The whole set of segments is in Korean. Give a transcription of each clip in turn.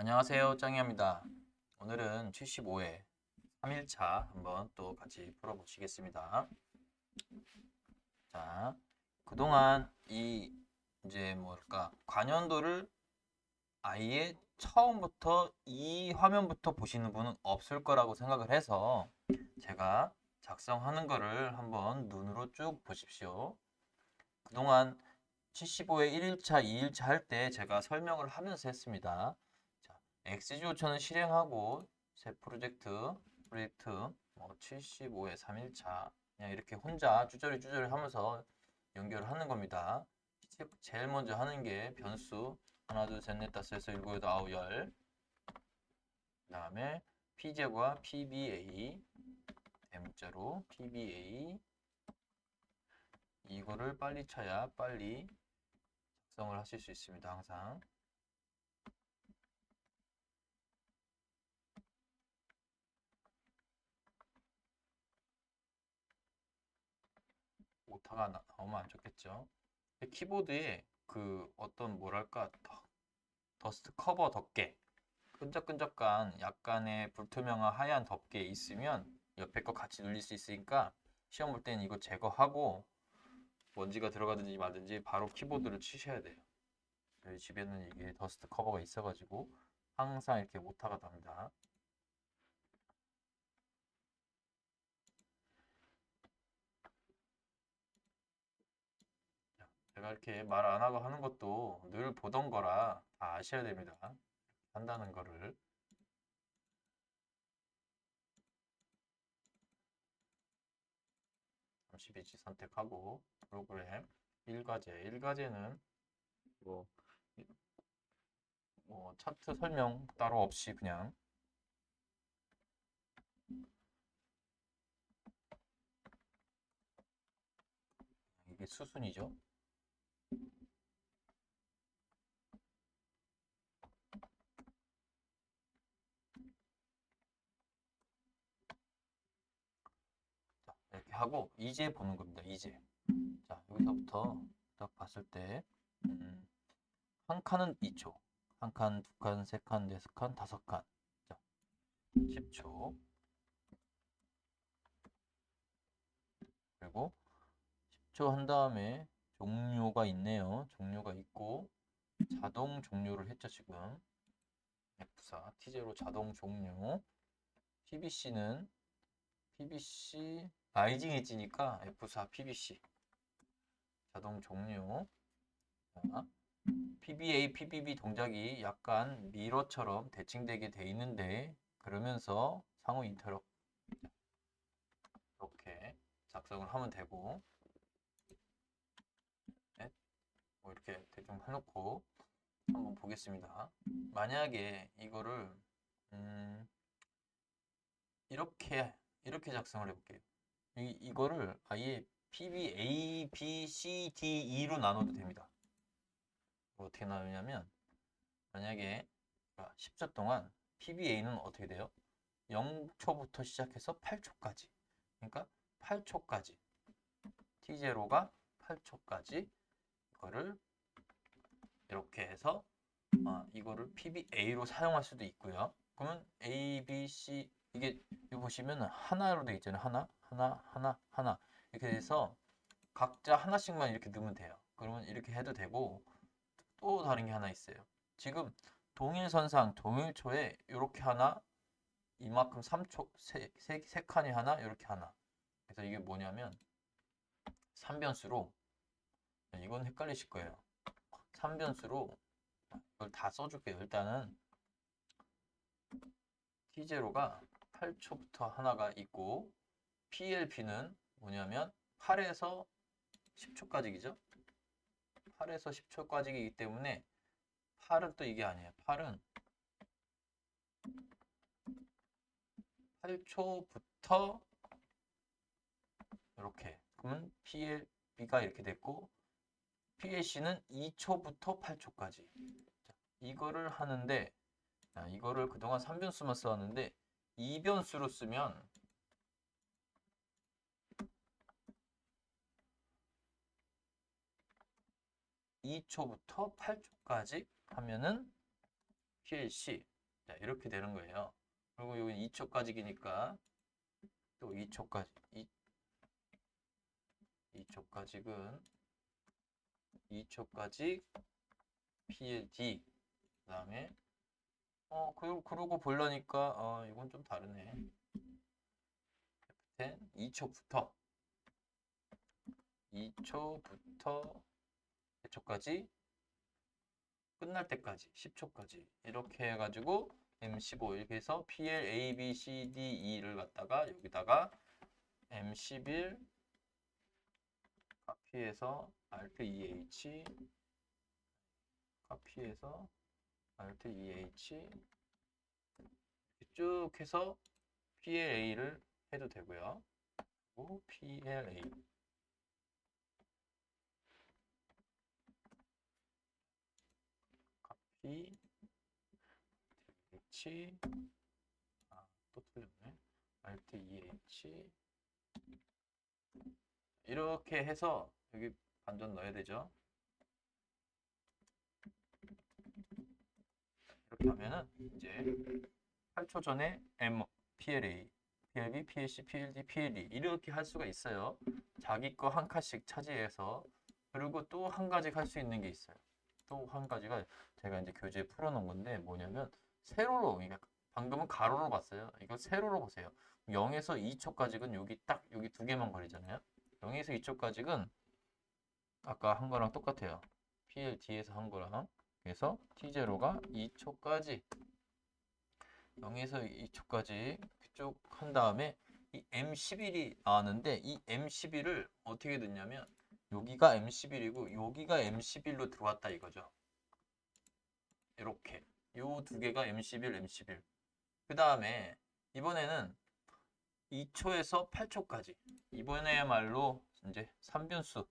안녕하세요, 짱이입니다. 오늘은 75회 3일차 한번 또 같이 풀어보시겠습니다. 자, 그동안 이제 뭐랄까 관연도를 아예 처음부터 이 화면부터 보시는 분은 없을 거라고 생각을 해서 제가 작성하는 거를 한번 눈으로 쭉 보십시오. 그동안 75회 1일차, 2일차 할 때 제가 설명을 하면서 했습니다. 자, XG5천을 실행하고 새 프로젝트 75회 3일차 그냥 이렇게 혼자 쭈저리 하면서 연결을 하는 겁니다. 제일 먼저 하는 게 변수 하나, 둘, 셋, 넷, 다섯, 여섯, 일곱, 여덟, 아홉, 열. 그 다음에 p제과 pba 대문자로 pba 이거를 빨리 쳐야 빨리 작성을 하실 수 있습니다. 항상. 오타가 나오면 안 좋겠죠. 키보드에 그 어떤 뭐랄까 더스트 커버 덮개 끈적끈적한 약간의 불투명한 하얀 덮개 있으면 옆에 거 같이 눌릴 수 있으니까 시험 볼 때는 이거 제거하고 먼지가 들어가든지 말든지 바로 키보드를 치셔야 돼요. 저희 집에는 이게 더스트 커버가 있어가지고 항상 이렇게 오타가 납니다. 제가 이렇게 말 안 하고 하는 것도 늘 보던 거라 다 아셔야 됩니다. 한다는 거를. 32지 선택하고 프로그램 1과제는 뭐, 뭐 차트 설명 따로 없이 그냥 이게 수순이죠. 자, 이렇게 하고 이제 보는 겁니다. 이제. 자, 여기서부터 딱 봤을 때 한 칸은 2초, 한 칸, 두 칸, 세 칸, 네섯 칸, 다섯 칸. 자, 10초. 그리고 10초 한 다음에 종료가 있네요. 종료가 있고 자동 종료를 했죠, 지금. F4 T0 자동 종료. PBC 라이징 엣지니까 F4 PBC 자동 종료. 자, PBA, PBB 동작이 약간 미러처럼 대칭되게 돼 있는데 그러면서 상호 인터럽 이렇게 작성을 하면 되고 네, 뭐 이렇게 대충 해놓고 한번 보겠습니다. 만약에 이거를 음, 이렇게 작성을 해볼게요. 이거를 아예 PBA, B, C, D, E로 나눠도 됩니다. 어떻게 나누냐면 만약에 10초 동안 PBA는 어떻게 돼요? 0초부터 시작해서 8초까지. 그러니까 8초까지. T0가 8초까지 이거를 이렇게 해서 이거를 PBA로 사용할 수도 있고요. 그러면 A, B, C 이게 여기 보시면 하나로 되어 있잖아요. 하나 이렇게 해서 각자 하나씩만 이렇게 넣으면 돼요. 그러면 이렇게 해도 되고 또 다른 게 하나 있어요. 지금 동일선상, 동일초에 이렇게 하나, 이만큼 3초, 세 칸이 하나, 이렇게 하나. 그래서 이게 뭐냐면 3변수로 이건 헷갈리실 거예요. 3변수로 이걸 다 써줄게요. 일단은 T0가 8초부터 하나가 있고 PLP는 뭐냐면 8에서 10초까지이죠. 8에서 10초까지이기 때문에 8은 또 이게 아니에요. 8은 8초부터 이렇게 그러면 PLB가 이렇게 됐고 PLC는 2초부터 8초까지 이거를 하는데 이거를 그동안 3변수만 써왔는데 2변수로 쓰면 2초부터 8초까지 하면은 PLC. 자, 이렇게 되는 거예요. 그리고 여기 2초까지기니까 또 2초까지 2초까지는 2초까지 PLD. 그다음에 그러고 보려니까 이건 좀 다르네. 2초부터 몇 초까지? 끝날 때까지 10초까지 이렇게 해가지고 M15 이렇게 해서 PL, A, B, C, D, E를 갖다가 여기다가 M11 카피해서 Alt EH 카피해서 Alt EH 쭉 해서 PLA를 해도 되고요. 그리고 PLA 카피 EH 또 틀렸네. Alt EH 이렇게 해서 여기 반전 넣어야 되죠. 이렇게 하면은 이제 8초 전에 M, PLA, PLB, PLC, PLD, PLE 이렇게 할 수가 있어요. 자기 거 한 칸씩 차지해서. 그리고 또 한 가지 할 수 있는 게 있어요. 또 한 가지가 제가 이제 교재에 풀어놓은 건데 뭐냐면 세로로, 그러니까 방금은 가로로 봤어요. 이거 세로로 보세요. 0에서 2초까지는 여기 딱 여기 두 개만 걸리잖아요. 0에서 2초까지는 아까 한 거랑 똑같아요. PLD에서 한 거랑. 그래서 T0가 2초까지 0에서 2초까지 쭉 한 다음에 이 M11이 나왔는데 이 M11을 어떻게 듣냐면 여기가 M11이고 여기가 M11로 들어왔다 이거죠. 이렇게 요 두 개가 M11, M11. 그 다음에 이번에는 2초에서 8초까지 이번에야말로 이제 3변수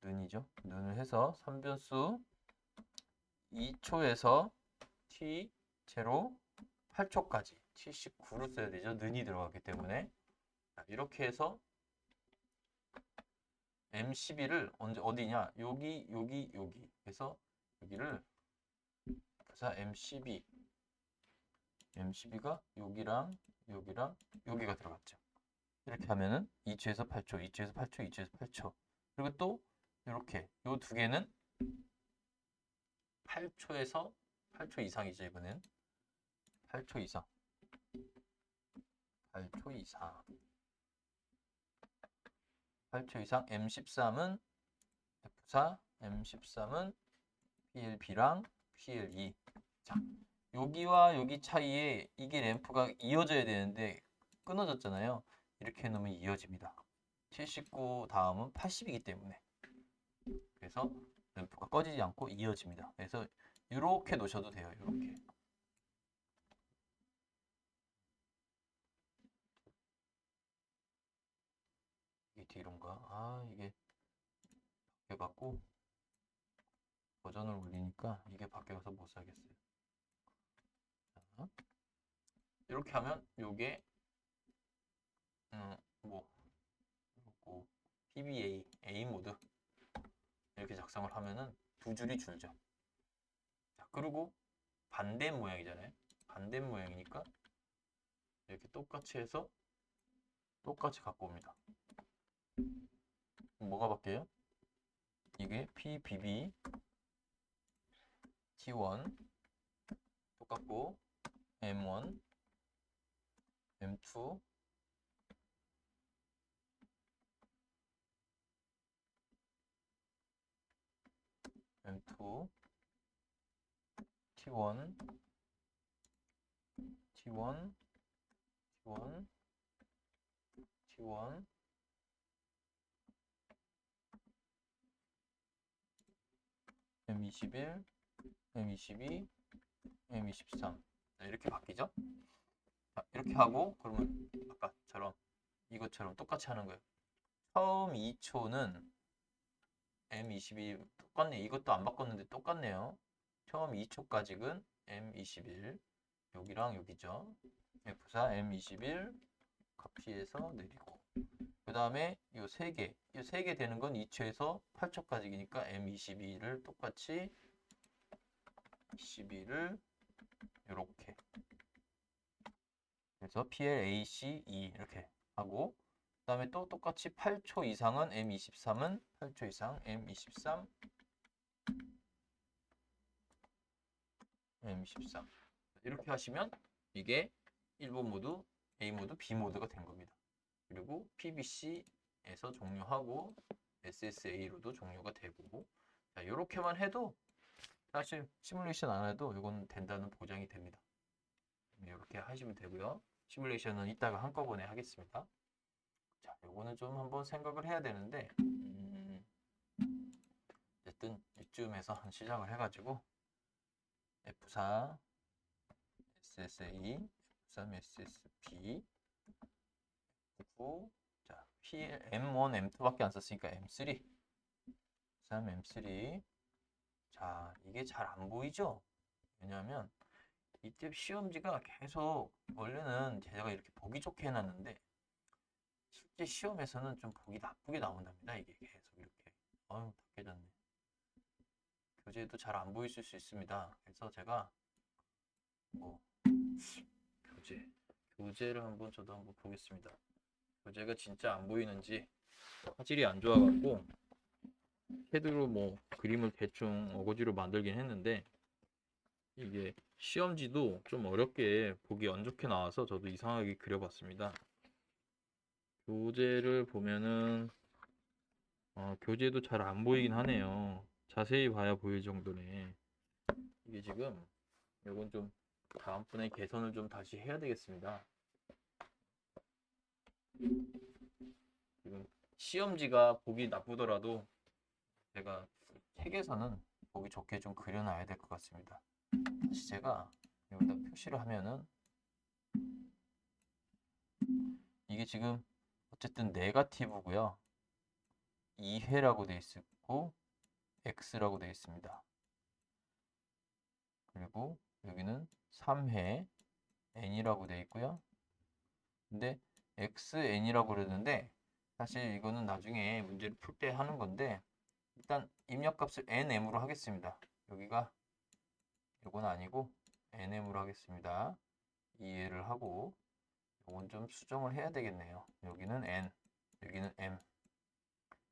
눈이죠. 눈을 해서 3변수 2초에서 T0 8초까지 T19로 써야 되죠. 는이 들어갔기 때문에. 이렇게 해서 M12를 언제 어디냐? 여기 해서 여기를 그래서 M12가 여기랑 여기가 들어갔죠. 이렇게 하면은 2초에서 8초, 2초에서 8초, 2초에서 8초. 그리고 또 이렇게 요 두 개는 8초에서 8초 이상이죠. 이거는 8초 이상. 8초 이상. 8초 이상 M13은 F4, M13은 PLB랑 PLE. 자, 여기와 여기 차이에 이게 램프가 이어져야 되는데 끊어졌잖아요. 이렇게 해놓으면 이어집니다. 79 다음은 80이기 때문에. 그래서 램프가 꺼지지 않고 이어집니다. 그래서 이렇게 놓으셔도 돼요. 이렇게. 이게 뒤론가? 이게 바뀌어갖고 버전을 올리니까 이게 바뀌어서 못 사겠어요. 자, 이렇게 하면 요게 뭐 요거 PBA A 모드 이렇게 작성을 하면은 두 줄이 줄죠. 자, 그리고 반대 모양이잖아요. 반대 모양이니까 이렇게 똑같이 해서 똑같이 갖고 옵니다. 뭐가 바뀌어요? 이게 PBB T1 똑같고 M1 M2 M2 T1 T1 T1 T1 M21 M22 M23 이렇게 바뀌죠? 자, 이렇게 하고 그러면 아까처럼 이것처럼 똑같이 하는 거예요. 처음 2초는 M22 똑같네. 이것도 안 바꿨는데 똑같네요. 처음 2초까지는 M21 여기랑 여기죠. F4 M21 카피해서 내리고 그 다음에 이 3개, 이 3개 되는 건 2초에서 8초까지니까 M22를 똑같이 22를 이렇게 그래서 PLACE 이렇게 하고 그 다음에 또 똑같이 8초 이상은 M23은 8초 이상 M23 M13 이렇게 하시면 이게 1번 모드, A 모드, B 모드가 된 겁니다. 그리고 PBC에서 종료하고 SSA로도 종료가 되고 자, 이렇게만 해도 사실 시뮬레이션 안 해도 이건 된다는 보장이 됩니다. 이렇게 하시면 되고요. 시뮬레이션은 이따가 한꺼번에 하겠습니다. 자, 요거는 좀 한번 생각을 해야 되는데 어쨌든 이쯤에서 한 시작을 해가지고 F4 SSA F3 SSB F9 자, M1 M2밖에 안 썼으니까 M3 F3 M3 자, 이게 잘 안 보이죠? 왜냐하면 이때 시험지가 계속 원래는 제가 이렇게 보기 좋게 해놨는데 실제 시험에서는 좀 보기 나쁘게 나온답니다. 이게 계속 이렇게 다 깨졌네. 교재도 잘 안 보이실 수 있습니다. 그래서 제가 뭐 교재를 한번 저도 한번 보겠습니다. 교재가 진짜 안 보이는지 화질이 안 좋아갖고 패드로 뭐 그림을 대충 어거지로 만들긴 했는데 이게 시험지도 좀 어렵게 보기 안 좋게 나와서 저도 이상하게 그려봤습니다. 교재를 보면은 교재도 잘 안 보이긴 하네요. 자세히 봐야 보일 정도네. 이게 지금 이건 좀 다음번에 개선을 좀 다시 해야 되겠습니다. 지금 시험지가 보기 나쁘더라도 제가 책에서는 보기 좋게 좀 그려놔야 될 것 같습니다. 다시 제가 여기다 표시를 하면은 이게 지금 어쨌든 네거티브고요. 2회라고 되어 있고 X라고 되어 있습니다. 그리고 여기는 3회 N이라고 되어 있고요. 근데 XN이라고 그러는데 사실 이거는 나중에 문제를 풀 때 하는 건데 일단 입력값을 NM으로 하겠습니다. 여기가 이건 아니고 NM으로 하겠습니다. 이해를 하고 이건 좀 수정을 해야 되겠네요. 여기는 N, 여기는 M.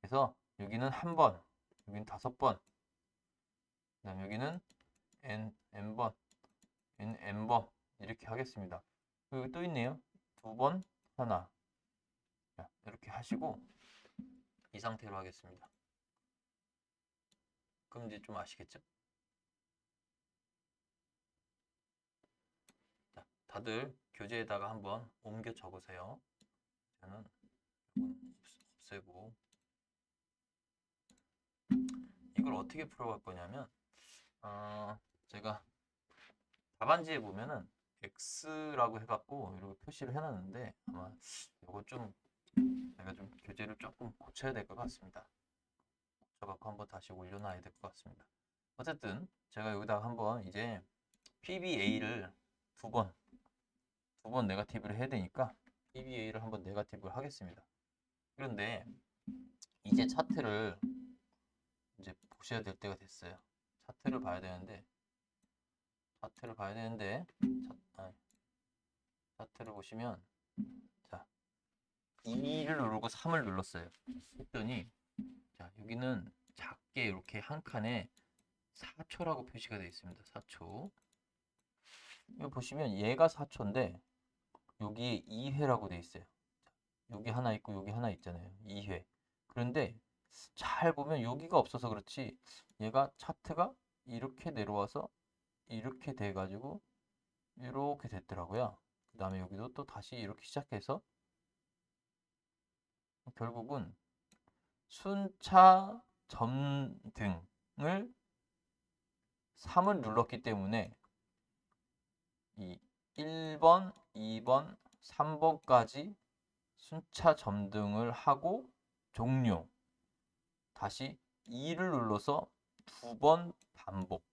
그래서 여기는 한 번, 여기는 5번. 그다음 여기는 N, N번, N, N번 이렇게 하겠습니다. 여기 또 있네요. 2번, 하나. 자, 이렇게 하시고 이 상태로 하겠습니다. 그럼 이제 좀 아시겠죠? 자, 다들 교재에다가 한번 옮겨 적으세요. 저는 없애고 이걸 어떻게 풀어갈 거냐면 제가 답안지에 보면은 X라고 해갖고 이렇게 표시를 해놨는데 아마 이거 좀 제가 좀 교재를 조금 고쳐야 될 것 같습니다. 고쳐갖고 한번 다시 올려놔야 될 것 같습니다. 어쨌든 제가 여기다가 한번 이제 PBA를 두 번 네거티브를 해야 되니까 PBA를 한번 네거티브를 하겠습니다. 그런데 이제 차트를 이제 보셔야 될 때가 됐어요. 차트를 봐야 되는데 차트를 보시면 자 2를 누르고 3을 눌렀어요. 했더니 자 여기는 작게 이렇게 한 칸에 4초라고 표시가 되어 있습니다. 4초. 이거 보시면 얘가 4초인데 여기에 2회라고 되어 있어요. 여기 하나 있고 여기 하나 있잖아요. 2회. 그런데 잘 보면 여기가 없어서 그렇지 얘가 차트가 이렇게 내려와서 이렇게 돼가지고 이렇게 됐더라고요. 그 다음에 여기도 또 다시 이렇게 시작해서 결국은 순차 점등을 3을 눌렀기 때문에 이 1번, 2번, 3번까지 순차 점등을 하고 종료. 다시 2를 눌러서 2번 반복.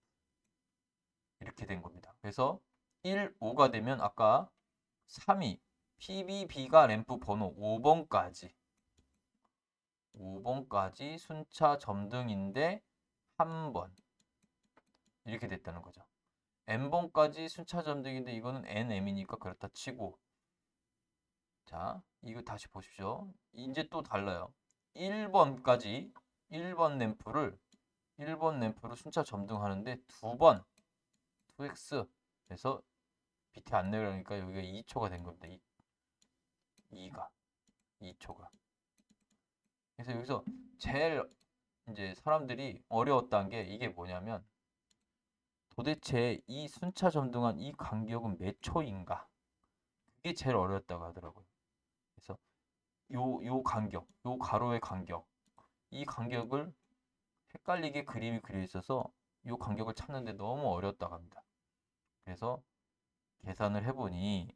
이렇게 된 겁니다. 그래서 1, 5가 되면 아까 3이 PBB가 램프 번호 5번까지 5번까지 순차 점등인데 한 번 이렇게 됐다는 거죠. n번까지 순차 점등인데 이거는 nm이니까 그렇다 치고, 자 이거 다시 보십시오. 이제 또 달라요. 1번까지 1번 램프를 순차 점등하는데 두 번 2x 그래서 밑에 안 내려가니까 여기가 2초가 된 겁니다. 2가 2초가. 그래서 여기서 제일 이제 사람들이 어려웠다는 게 이게 뭐냐면, 도대체 이 순차 점등한 이 간격은 몇 초인가? 그게 제일 어려웠다고 하더라고요. 그래서 요 간격, 요 가로의 간격, 이 간격을 헷갈리게 그림이 그려 있어서 요 간격을 찾는데 너무 어렵다고 합니다. 그래서 계산을 해보니,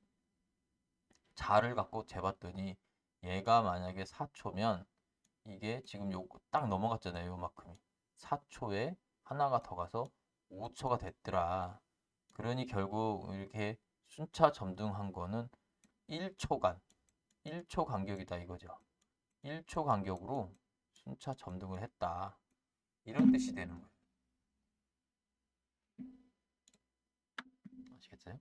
자를 갖고 재봤더니 얘가 만약에 4초면 이게 지금 요 딱 넘어갔잖아요. 요만큼이 4초에 하나가 더 가서 5초가 됐더라. 그러니 결국 이렇게 순차 점등한 거는 1초 간격이다 이거죠. 1초 간격으로 순차 점등을 했다. 이런 뜻이 되는 거예요. 아시겠어요?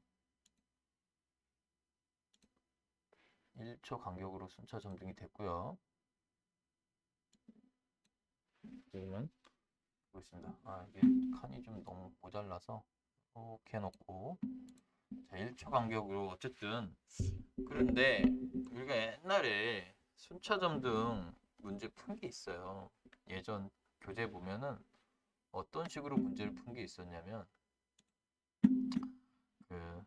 1초 간격으로 순차 점등이 됐고요. 지금은 보겠습니다. 이게 칸이 좀 너무 모자라서 이렇게 해놓고, 자 1초 간격으로 어쨌든. 그런데 우리가 옛날에 순차 점등 문제 푼 게 있어요. 예전 교재 보면은 어떤 식으로 문제를 푼 게 있었냐면, 그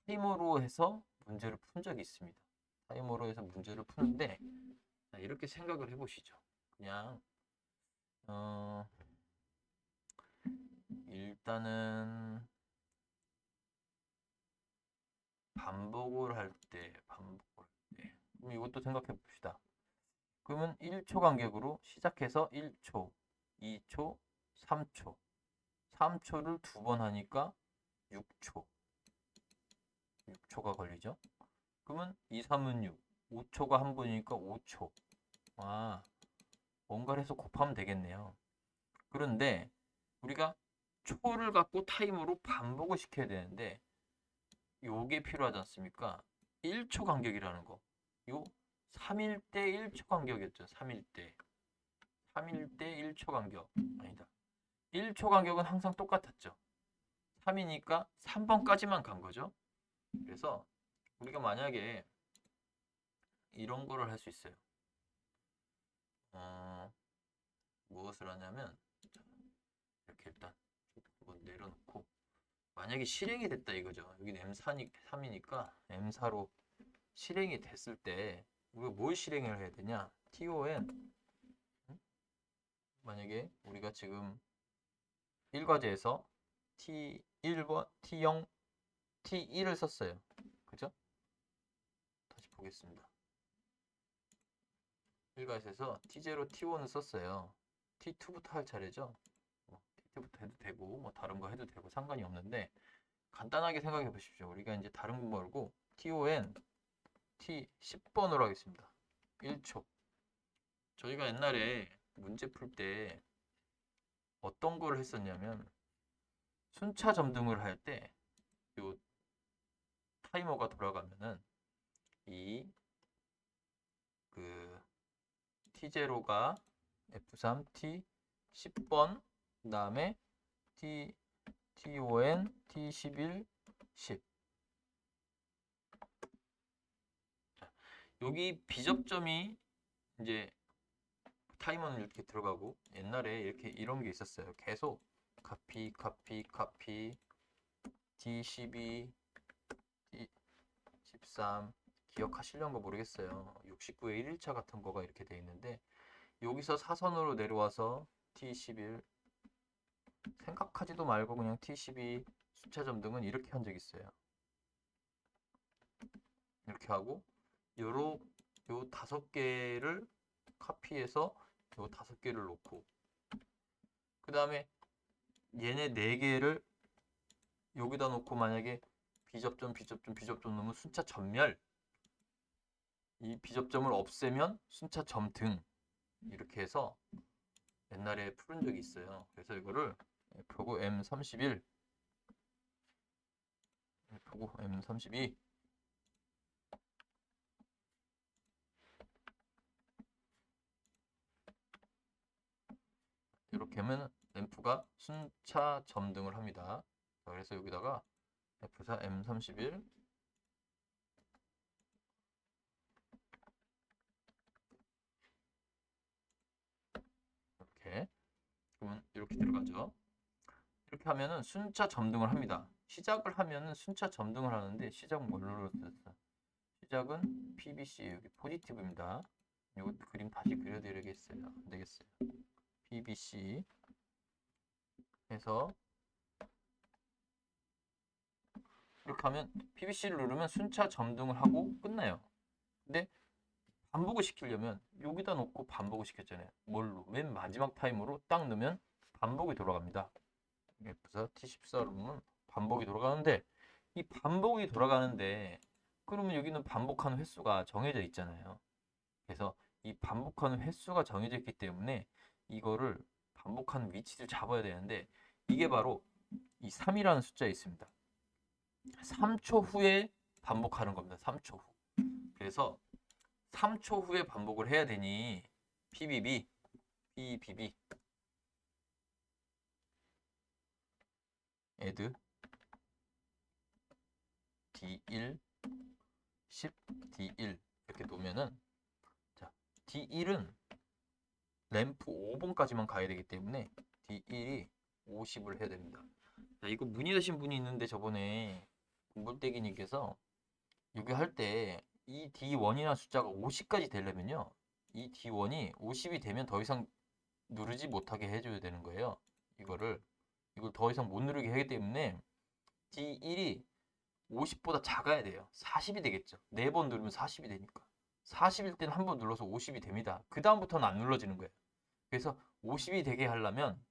타이머로 해서 문제를 푼 적이 있습니다. 타이머로 해서 문제를 푸는데, 자, 이렇게 생각을 해보시죠. 그냥 일단은 반복을 할 때, 그럼 이것도 생각해 봅시다. 그러면 1초 간격으로 시작해서 1초, 2초, 3초. 3초를 두 번 하니까 6초. 6초가 걸리죠. 그러면 2, 3은 6. 5초가 한 번이니까 5초. 뭔가를 해서 곱하면 되겠네요. 그런데 우리가 초를 갖고 타임으로 반복을 시켜야 되는데 요게 필요하지 않습니까? 1초 간격이라는 거. 요 3일 때 1초 간격이었죠. 3일 때 1초 간격. 아니다. 1초 간격은 항상 똑같았죠. 3이니까 3번까지만 간 거죠. 그래서 우리가 만약에 이런 거를 할 수 있어요. 무엇을 하냐면, 이렇게 일단 한번 내려놓고, 만약에 실행이 됐다 이거죠. 여기는 M3이니까 M4로 실행이 됐을 때 우리가 뭘 실행을 해야 되냐? TON. 만약에 우리가 지금 1과제에서 T1번, T0, T1을 썼어요. 그죠? 다시 보겠습니다. 1과제에서 T0, T1을 썼어요. T2부터 할 차례죠. T2부터 해도 되고 뭐 다른 거 해도 되고 상관이 없는데, 간단하게 생각해 보십시오. 우리가 이제 다른 거 말고 TON T10번으로 하겠습니다. 1초. 저희가 옛날에 문제 풀 때 어떤 걸 했었냐면, 순차 점등을 할 때 요 타이머가 돌아가면은 이 그 T0가 F3 T10번, 그 다음에 TON T11 10. 여기 비접점이 이제 타이머는 이렇게 들어가고, 옛날에 이렇게 이런 게 있었어요. 계속 카피 T12 T13 기억하시려는 거 모르겠어요. 69의 1일차 같은 거가 이렇게 돼 있는데, 여기서 사선으로 내려와서 T11 생각하지도 말고 그냥 T12 순차 점등은 이렇게 한 적 있어요. 이렇게 하고 요 5개를 카피해서 요 5개를 놓고, 그 다음에 얘네 4개를 여기다 놓고, 만약에 비접점 넣으면 순차 점멸, 이 비접점을 없애면 순차 점등, 이렇게 해서 옛날에 푸른 적이 있어요. 그래서 이거를 F고 M31, F고 M32 이렇게 하면 램프가 순차 점등을 합니다. 그래서 여기다가 F4 M31 이렇게, 그러면 이렇게 들어가죠. 이렇게 하면은 순차 점등을 합니다. 시작을 하면은 순차 점등을 하는데 시작은 뭘로 썼어? 시작은 PBC, 여기 포지티브입니다. 이거 그림 다시 그려드리겠어요. 안 되겠어요. PBC 해서 이렇게 하면 PBC를 누르면 순차 점등을 하고 끝나요. 근데 반복을 시키려면 여기다 놓고 반복을 시켰잖아요. 뭘로? 맨 마지막 타임으로 딱 넣으면 반복이 돌아갑니다. F4 T14 누르면 반복이 돌아가는데, 이 반복이 돌아가는데 그러면 여기는 반복하는 횟수가 정해져 있잖아요. 그래서 이 반복하는 횟수가 정해져 있기 때문에 이거를 반복하는 위치를 잡아야 되는데, 이게 바로 이 3이라는 숫자에 있습니다. 3초 후에 반복하는 겁니다. 3초 후. 그래서 3초 후에 반복을 해야 되니 PBB add D1 10 D1 이렇게 놓으면은, 자, D1은 램프 5번까지만 가야 되기 때문에 D1이 50을 해야 됩니다. 자, 이거 문의하신 분이 있는데 저번에 공불대기님께서 여기 할 때 이 D1이라는 숫자가 50까지 되려면요, 이 D1이 50이 되면 더 이상 누르지 못하게 해줘야 되는 거예요. 이걸 더 이상 못 누르게 하기 때문에 D1이 50보다 작아야 돼요. 40이 되겠죠. 4번 누르면 40이 되니까. 40일 때는 한 번 눌러서 50이 됩니다. 그 다음부터는 안 눌러지는 거예요. 그래서 50이 되게 하려면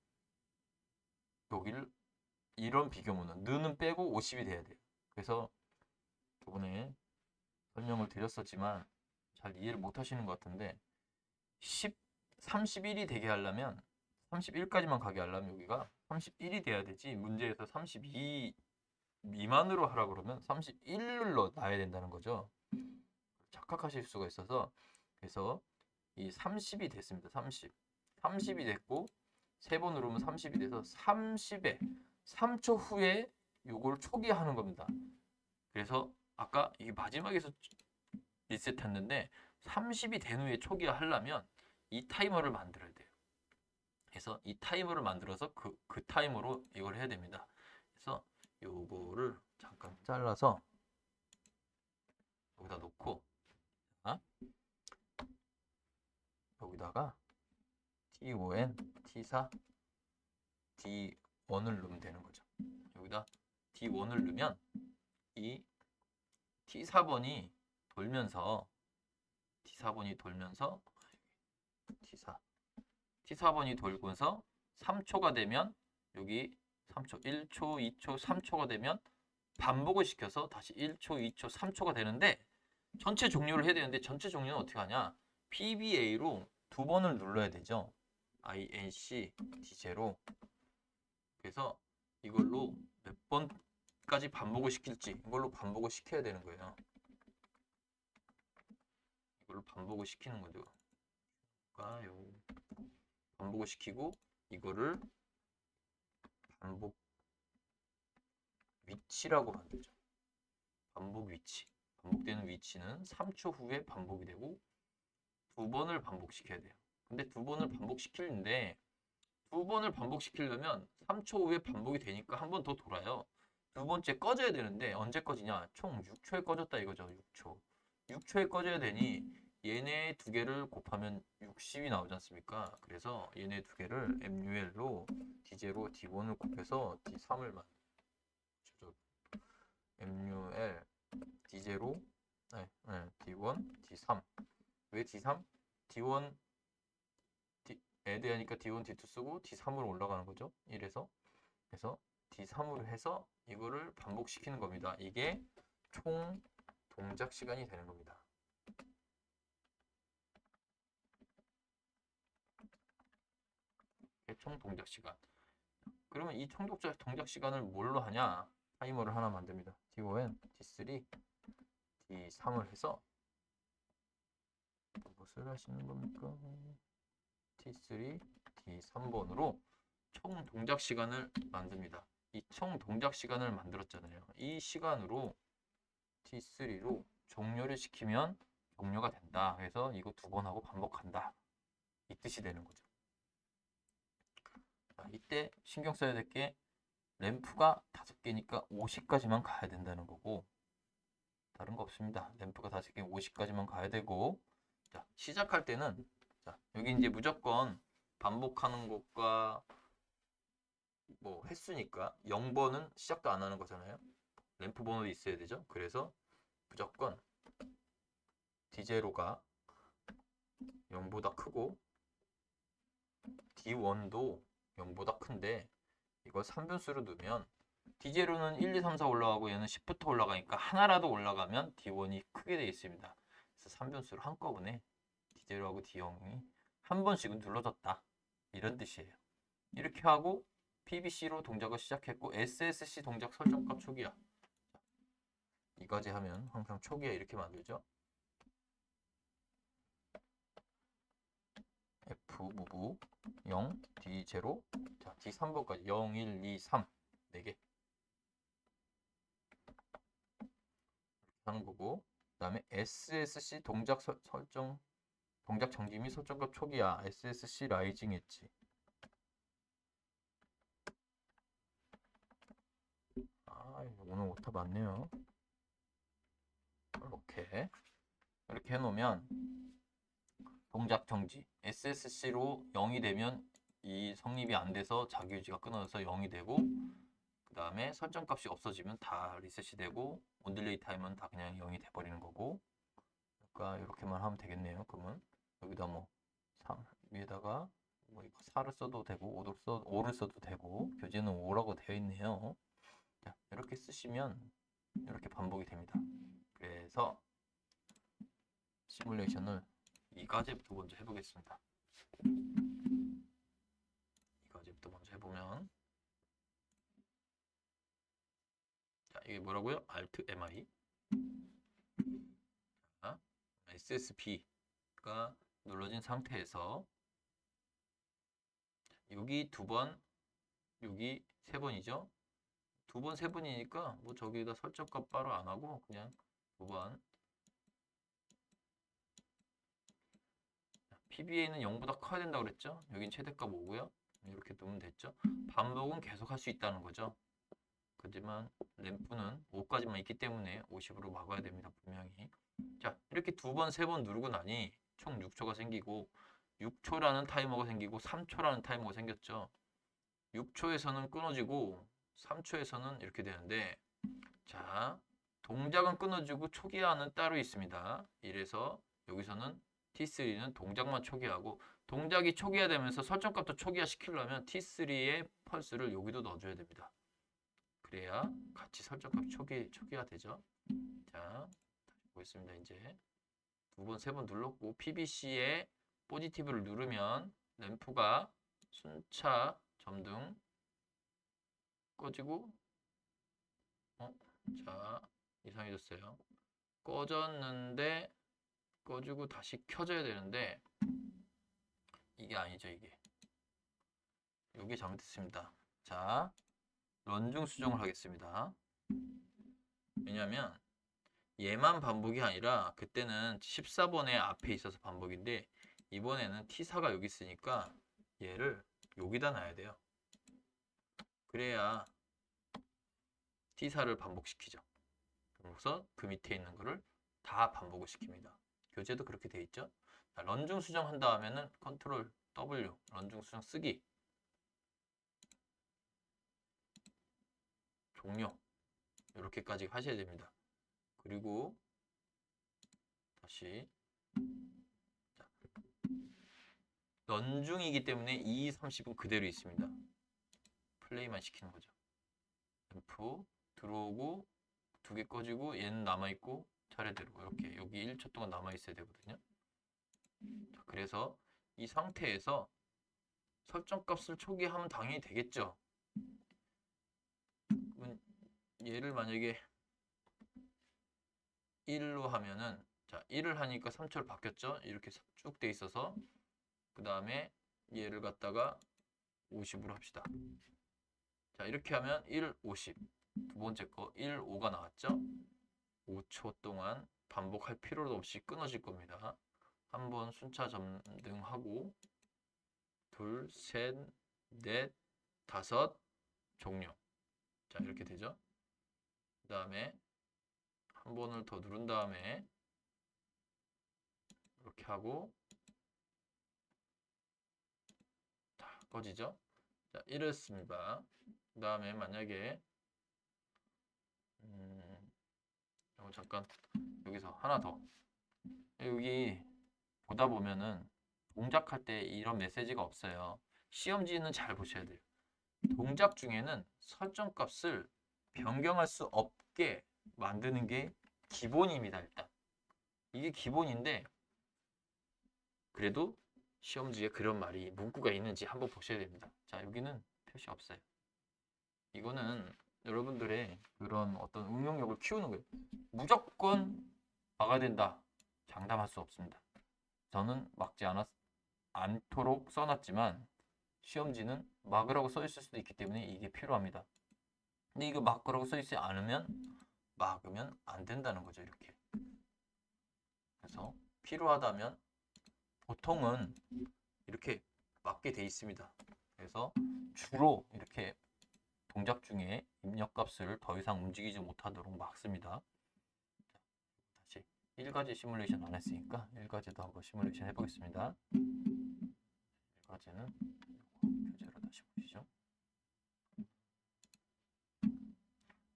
여기를, 이런 비교문은 느는 빼고 50이 돼야 돼요. 그래서 저번에 설명을 드렸었지만 잘 이해를 못 하시는 것 같은데, 31이 되게 하려면, 31까지만 가게 하려면 여기가 31이 돼야 되지, 문제에서 32 미만으로 하라 그러면 31을 놔야 된다는 거죠. 착각하실 수가 있어서, 그래서 이 30이 됐습니다. 30이 됐고 3번 누르면 30이 돼서 30에 3초 후에 요걸 초기화하는 겁니다. 그래서 아까 이 마지막에서 리셋했는데 30이 된 후에 초기화하려면 이 타이머를 만들어야 돼요. 그래서 이 타이머를 만들어서 그 타이머로 이걸 해야 됩니다. 그래서 요거를 잠깐 잘라서 여기다 놓고, 여기다가 T5N, T4, D1을 넣으면 되는 거죠. 여기다 D1을 넣으면 이 T4번이 돌면서 T4번이 돌면서 3초가 되면, 여기 3초, 1초, 2초, 3초가 되면 반복을 시켜서 다시 1초, 2초, 3초가 되는데, 전체 종료를 해야 되는데 전체 종료는 어떻게 하냐? PBA로 2번을 눌러야 되죠. INC D0. 그래서 이걸로 몇 번까지 반복을 시킬지 이걸로 반복을 시켜야 되는 거예요. 이걸로 반복을 시키는 거죠. 반복을 시키고 이거를 반복 위치라고 만들죠. 반복 위치. 반복되는 위치는 3초 후에 반복이 되고 2번을 반복시켜야 돼요. 근데 2번을 반복시키는데 2번을 반복시키려면 3초 후에 반복이 되니까 한 번 더 돌아요. 두 번째 꺼져야 되는데 언제 꺼지냐? 총 6초에 꺼졌다 이거죠. 6초. 6초에 꺼져야 되니 얘네 두 개를 곱하면 60이 나오지 않습니까? 그래서 얘네 두 개를 MUL로 D0, D1을 곱해서 D3을 만들죠. MUL D0, D1, D3. 왜 D3? D1 add 하니까 D1, D2 쓰고 D3으로 올라가는 거죠. 이래서 그래서 D3으로 해서 이거를 반복시키는 겁니다. 이게 총 동작 시간이 되는 겁니다. 총 동작 시간. 그러면 이 총 동작 시간을 뭘로 하냐? 타이머를 하나 만듭니다. D5N, D3, D3을 해서 무엇을 하시는 겁니까? T3, D3번으로 총 동작 시간을 만듭니다. 이 총 동작 시간을 만들었잖아요. 이 시간으로 T3로 종료를 시키면 종료가 된다. 그래서 이거 2번 하고 반복한다. 이 뜻이 되는 거죠. 자, 이때 신경 써야 될 게 램프가 5개니까 50까지만 가야 된다는 거고 다른 거 없습니다. 램프가 5개 50까지만 가야 되고 자, 시작할 때는 자, 여기 이제 무조건 반복하는 것과 뭐 횟수니까 0번은 시작도 안 하는 거잖아요. 램프 번호도 있어야 되죠. 그래서 무조건 D0가 0보다 크고 D1도 0보다 큰데 이걸 3변수로 두면 D0는 1, 2, 3, 4 올라가고 얘는 10부터 올라가니까 하나라도 올라가면 D1이 크게 되어 있습니다. 그래서 3변수를 한꺼번에 D0하고 D0이 한 번씩은 눌러줬다. 이런 뜻이에요. 이렇게 하고 PBC로 동작을 시작했고 SSC 동작 설정값 초기화. 이까지 하면 항상 초기화 이렇게 만들죠. F 무브 0, D0, 자, D3번까지 0, 1, 2, 3 4개 하는 거고 그 다음에 SSC 동작 설정 동작 정지 및 설정값 초기화 SSC 라이징 엣지 오늘 오타 많네요. 이렇게 해놓으면 동작 정지 SSC로 0이 되면 이 성립이 안 돼서 자기유지가 끊어져서 0이 되고 그 다음에 설정값이 없어지면 다 리셋이 되고 온딜레이 타임은 다 그냥 0이 돼버리는 거고 그러니까 이렇게만 하면 되겠네요. 그러면 여기다 뭐 3, 위에다가 뭐 이거 4를 써도 되고 5를 써도 되고 교재는 5라고 되어 있네요. 자, 이렇게 쓰시면 이렇게 반복이 됩니다. 그래서 시뮬레이션을 이 과제부터 먼저 해보겠습니다. 이 과제부터 먼저 해보면 자, 이게 뭐라고요? Alt MI 자, SSP가 눌러진 상태에서 여기 2번, 여기 3번이죠? 2번, 3번이니까 뭐 저기다 설정값 바로 안 하고 그냥 2번 PBA는 0보다 커야 된다고 그랬죠? 여긴 최대값 5고요. 이렇게 두면 됐죠? 반복은 계속 할 수 있다는 거죠. 하지만 램프는 5까지만 있기 때문에 50으로 막아야 됩니다. 분명히. 자, 이렇게 2번, 3번 누르고 나니 총 6초가 생기고 6초라는 타이머가 생기고 3초라는 타이머가 생겼죠. 6초에서는 끊어지고 3초에서는 이렇게 되는데 자, 동작은 끊어지고 초기화는 따로 있습니다. 이래서 여기서는 T3는 동작만 초기화하고 동작이 초기화되면서 설정값도 초기화 시키려면 T3의 펄스를 여기도 넣어줘야 됩니다. 그래야 같이 설정값이 초기화 되죠. 자, 다시 보겠습니다. 이제 2번, 3번 눌렀고 PBC에 포지티브를 누르면 램프가 순차 점등 꺼지고 자, 이상해졌어요. 꺼졌는데 꺼지고 다시 켜져야 되는데 이게 아니죠. 이게 잘못됐습니다. 자, 런중 수정을 하겠습니다. 왜냐면 얘만 반복이 아니라 그때는 14번에 앞에 있어서 반복인데 이번에는 T4가 여기 있으니까 얘를 여기다 놔야 돼요. 그래야 T4를 반복시키죠. 그래서 그 밑에 있는 거를 다 반복을 시킵니다. 교재도 그렇게 돼 있죠. 자, 런중 수정한 다음에는 컨트롤 W 런중 수정 쓰기 종료 이렇게까지 하셔야 됩니다. 그리고 다시 자, 런중이기 때문에 2, 30은 그대로 있습니다. 플레이만 시키는 거죠. 램프 들어오고 2개 꺼지고 얘는 남아있고 차례대로 이렇게 여기 1초 동안 남아있어야 되거든요. 자, 그래서 이 상태에서 설정값을 초기화하면 당연히 되겠죠. 그러면 얘를 만약에 1로 하면은, 자, 1을 하니까 3초로 바뀌었죠. 이렇게 쭉 돼 있어서 그 다음에 얘를 갖다가 50으로 합시다. 자, 이렇게 하면 1, 50. 두 번째 거 1, 5가 나왔죠. 5초 동안 반복할 필요도 없이 끊어질 겁니다. 한번 순차 점등하고 둘, 셋, 넷, 다섯, 종료. 자, 이렇게 되죠. 그 다음에 한 번을 더 누른 다음에 이렇게 하고 다 꺼지죠. 자, 이렇습니다. 그 다음에 만약에 잠깐 여기서 하나 더, 여기 보다 보면은 동작할 때 이런 메시지가 없어요. 시험지는 잘 보셔야 돼요. 동작 중에는 설정값을 변경할 수 없게 만드는 게 기본입니다. 일단 이게 기본인데, 그래도 시험지에 그런 말이 문구가 있는지 한번 보셔야 됩니다. 자, 여기는 표시 없어요. 이거는 여러분들의 그런 어떤 응용력을 키우는 거예요. 무조건 막아야 된다, 장담할 수 없습니다. 저는 막지 않도록 써놨지만 시험지는 막으라고 써 있을 수도 있기 때문에 이게 필요합니다. 근데 이거 막으라고 써 있지 않으면 막으면 안 된다는 거죠. 이렇게. 그래서 필요하다면 보통은 이렇게 막게 돼 있습니다. 그래서 주로 이렇게 동작 중에 입력값을 더 이상 움직이지 못하도록 막습니다. 다시 1가지 시뮬레이션 안 했으니까 1가지도 한번 시뮬레이션 해보겠습니다. 1가지는 교재로 다시 보시죠.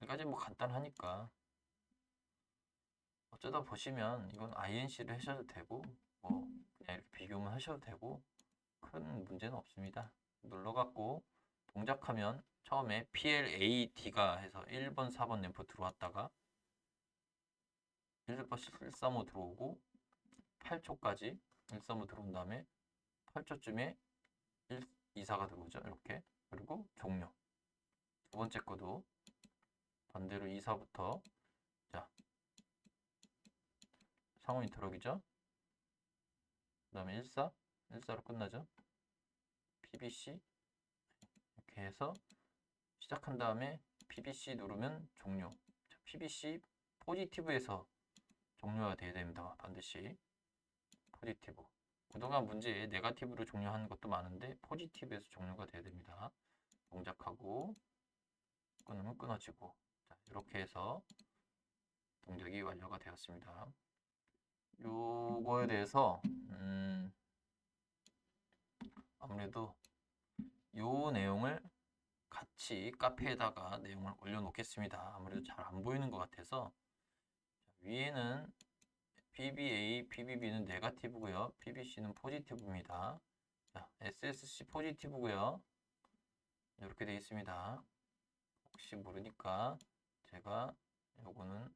1가지 뭐 간단하니까 어쩌다 보시면 이건 INC를 하셔도 되고 뭐 그냥 이렇게 비교만 하셔도 되고 큰 문제는 없습니다. 눌러갖고 동작하면 처음에 PLAD가 해서 1번, 4번 램프 들어왔다가 1번 135 들어오고 8초까지 135 들어온 다음에 8초쯤에 124가 들어오죠. 이렇게. 그리고 종료. 두 번째 거도 반대로 24부터 자, 상호 인터럭이죠. 그 다음에 14로 끝나죠. PBC 이렇게 해서 시작한 다음에 PBC 누르면 종료. 자, PBC 포지티브에서 종료가 돼야 됩니다. 반드시 포지티브. 그동안 문제에 네거티브로 종료하는 것도 많은데 포지티브에서 종료가 돼야 됩니다. 동작하고 끊으면 끊어지고. 자, 이렇게 해서 동작이 완료가 되었습니다. 요거에 대해서 아무래도 요 내용을 같이 카페에다가 내용을 올려놓겠습니다. 아무래도 잘 안 보이는 것 같아서 위에는 PBA, PBB는 네거티브고요. PBC는 포지티브입니다. 자, SSC 포지티브고요. 이렇게 되어 있습니다. 혹시 모르니까 제가 요거는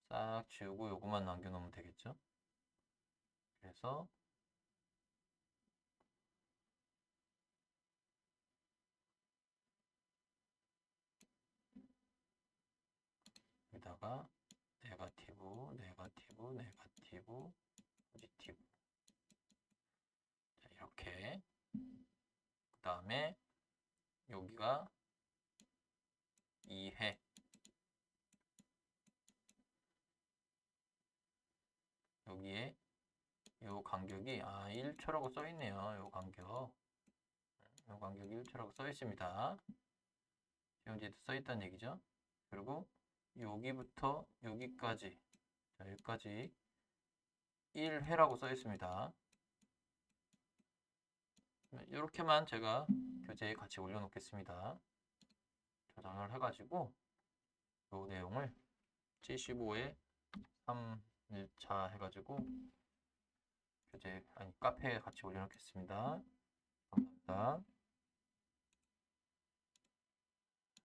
싹 지우고 요거만 남겨놓으면 되겠죠. 그래서 여기다가 네거티브, 네거티브, 네거티브, 포지티브. 자, 이렇게. 그 다음에 여기가 2회. 여기에 요 간격이 1초라고 써 있네요. 요 간격이 1초라고 써 있습니다. 시험지에도 써 있다는 얘기죠. 그리고 여기부터 여기까지, 자, 여기까지 1회라고 써 있습니다. 이렇게만 제가 교재에 같이 올려놓겠습니다. 저장을 해가지고 이 내용을 75에 3일차 해가지고 교재 카페에 같이 올려놓겠습니다. 감사합니다.